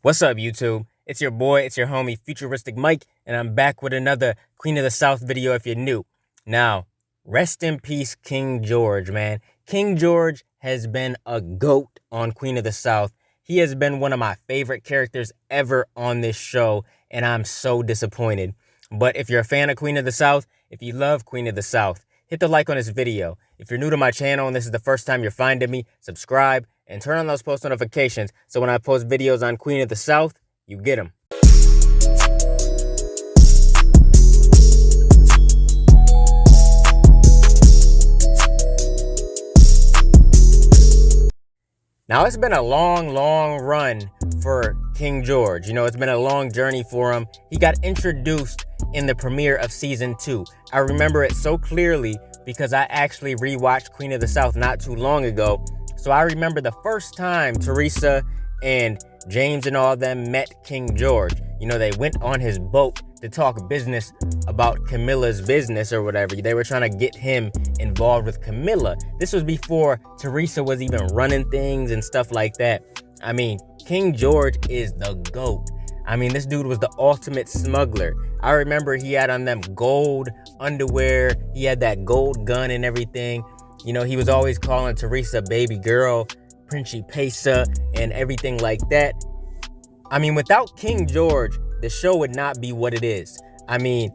What's up, YouTube? It's your boy, it's your homie, FuturisticMike, and I'm back with another Queen of the South video if you're new. Now, rest in peace, King George, man. King George has been a GOAT on Queen of the South. He has been one of my favorite characters ever on this show, and I'm so disappointed. But if you're a fan of Queen of the South, if you love Queen of the South, hit the like on this video. If you're new to my channel and this is the first time you're finding me, subscribe and turn on those post notifications so when I post videos on Queen of the South, you get them. Now, it's been a long run for King George. You know, it's been a long journey for him. He got introduced in the premiere of season 2. I remember it so clearly because I actually rewatched Queen of the South not too long ago. So I remember the first time Teresa and James and all them met King George. You know, they went on his boat to talk business about Camilla's business or whatever. They were trying to get him involved with Camilla. This was before Teresa was even running things and stuff like that. I mean, King George is the GOAT. I mean, this dude was the ultimate smuggler. I remember he had on them gold underwear. He had that gold gun and everything. You know, he was always calling Teresa baby girl, Principessa, and everything like that. I mean, without King George, the show would not be what it is. I mean,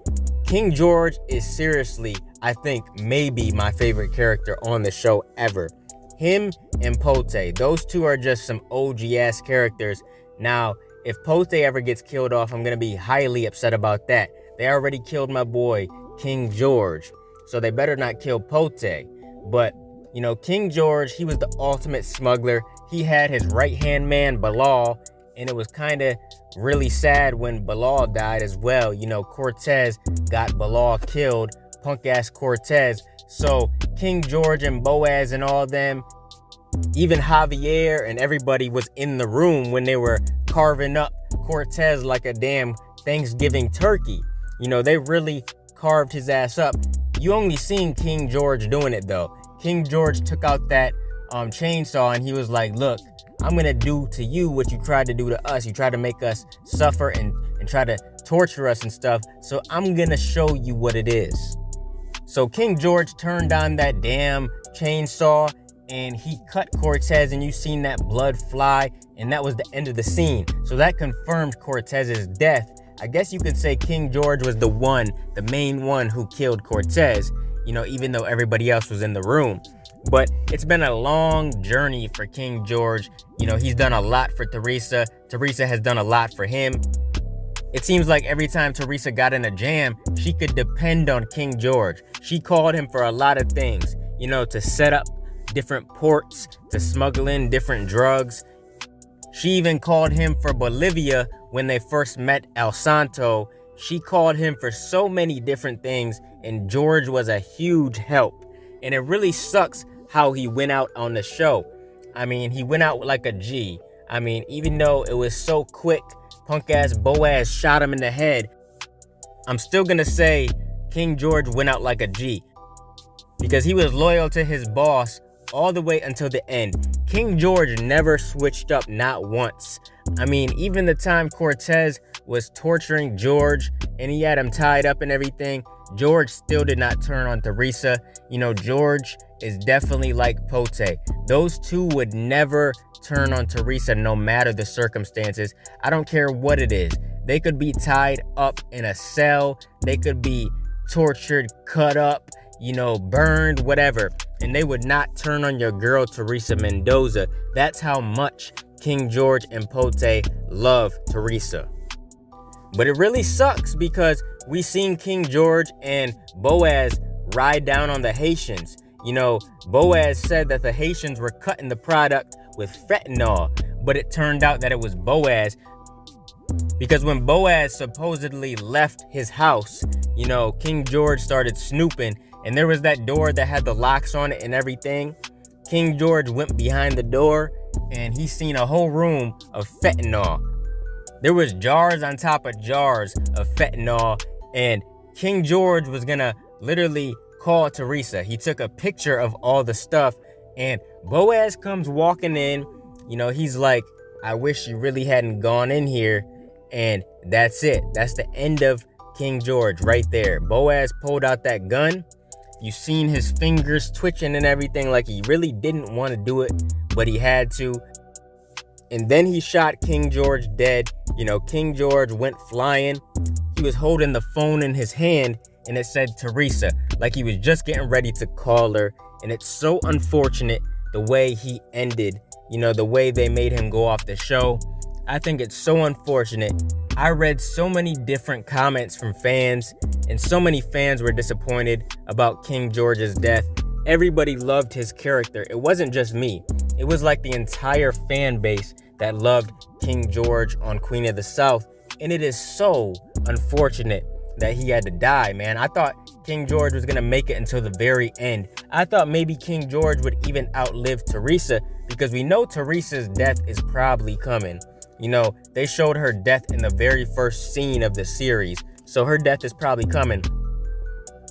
King George is seriously, I think, maybe my favorite character on the show ever. Him and Pote, those two are just some OG-ass characters. Now, if Pote ever gets killed off, I'm going to be highly upset about that. They already killed my boy, King George, so they better not kill Pote. But, you know, King George, he was the ultimate smuggler. He had his right-hand man, Bilal, and it was kind of really sad when Bilal died as well. You know, Cortez got Bilal killed, punk-ass Cortez. So King George and Boaz and all them, even Javier and everybody was in the room when they were carving up Cortez like a damn Thanksgiving turkey. You know, they really carved his ass up. You only seen King George doing it though. King George took out that chainsaw and he was like, look, I'm gonna do to you what you tried to do to us. You tried to make us suffer and try to torture us and stuff. So I'm gonna show you what it is. So King George turned on that damn chainsaw and he cut Cortez, and you seen that blood fly, and that was the end of the scene. So that confirmed Cortez's death. I guess you could say King George was the main one who killed Cortez, you know, even though everybody else was in the room. But it's been a long journey for King George. You know, he's done a lot for Teresa. Teresa has done a lot for him. It seems like every time Teresa got in a jam, she could depend on King George. She called him for a lot of things, you know, to set up different ports, to smuggle in different drugs. She even called him for Bolivia when they first met El Santo. She called him for so many different things, and George was a huge help. And it really sucks how he went out on the show. I mean, he went out like a G. I mean, even though it was so quick, punk-ass Boaz shot him in the head, I'm still gonna say King George went out like a G because he was loyal to his boss all the way until the end. King George never switched up, not once. I mean, even the time Cortez was torturing George and he had him tied up and everything, George still did not turn on Teresa. You know, George is definitely like Pote. Those two would never turn on Teresa no matter the circumstances. I don't care what it is. They could be tied up in a cell. They could be tortured, cut up, you know, burned, whatever. And they would not turn on your girl, Teresa Mendoza. That's how much King George and Pote love Teresa. But it really sucks because we seen King George and Boaz ride down on the Haitians. You know, Boaz said that the Haitians were cutting the product with fentanyl, but it turned out that it was Boaz. Because when Boaz supposedly left his house, you know, King George started snooping, and there was that door that had the locks on it and everything. King George went behind the door and he seen a whole room of fentanyl. There was jars on top of jars of fentanyl, and King George was gonna literally call Teresa. He took a picture of all the stuff, and Boaz comes walking in. You know, he's like, I wish you really hadn't gone in here. And that's it. That's the end of King George right there. Boaz pulled out that gun. You seen his fingers twitching and everything, like he really didn't want to do it, but he had to. And then he shot King George dead. You know, King George went flying. He was holding the phone in his hand and it said Teresa, like he was just getting ready to call her. And it's so unfortunate the way he ended, you know, the way they made him go off the show. I think it's so unfortunate. I read so many different comments from fans, and so many fans were disappointed about King George's death. Everybody loved his character. It wasn't just me. It was like the entire fan base that loved King George on Queen of the South. And it is so unfortunate that he had to die, man. I thought King George was gonna make it until the very end. I thought maybe King George would even outlive Teresa, because we know Teresa's death is probably coming. You know, they showed her death in the very first scene of the series, so her death is probably coming.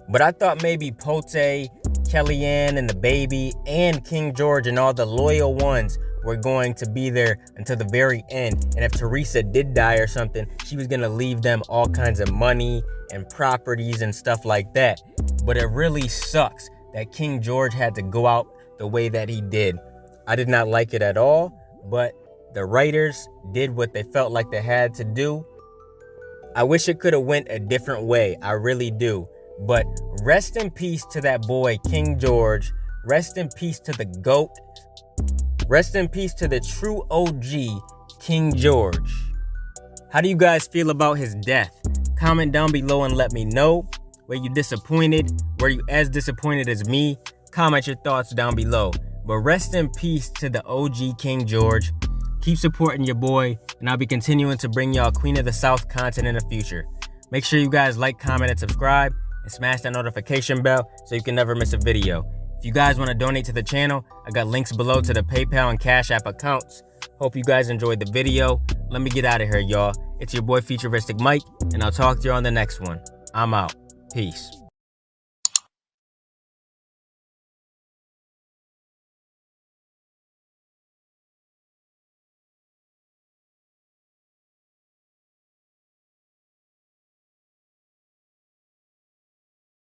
But I thought maybe Pote, Kellyanne, and the baby, and King George and all the loyal ones were going to be there until the very end. And if Teresa did die or something, she was gonna leave them all kinds of money and properties and stuff like that. But it really sucks that King George had to go out the way that he did. I did not like it at all, but the writers did what they felt like they had to do. I wish it could have went a different way. I really do. But rest in peace to that boy, King George. Rest in peace to the GOAT. Rest in peace to the true OG, King George. How do you guys feel about his death? Comment down below and let me know. Were you disappointed? Were you as disappointed as me? Comment your thoughts down below. But rest in peace to the OG King George. Keep supporting your boy, and I'll be continuing to bring y'all Queen of the South content in the future. Make sure you guys like, comment, and subscribe, and smash that notification bell so you can never miss a video. If you guys want to donate to the channel, I got links below to the PayPal and Cash App accounts. Hope you guys enjoyed the video. Let me get out of here, y'all. It's your boy FuturisticMike, and I'll talk to you on the next one. I'm out. Peace.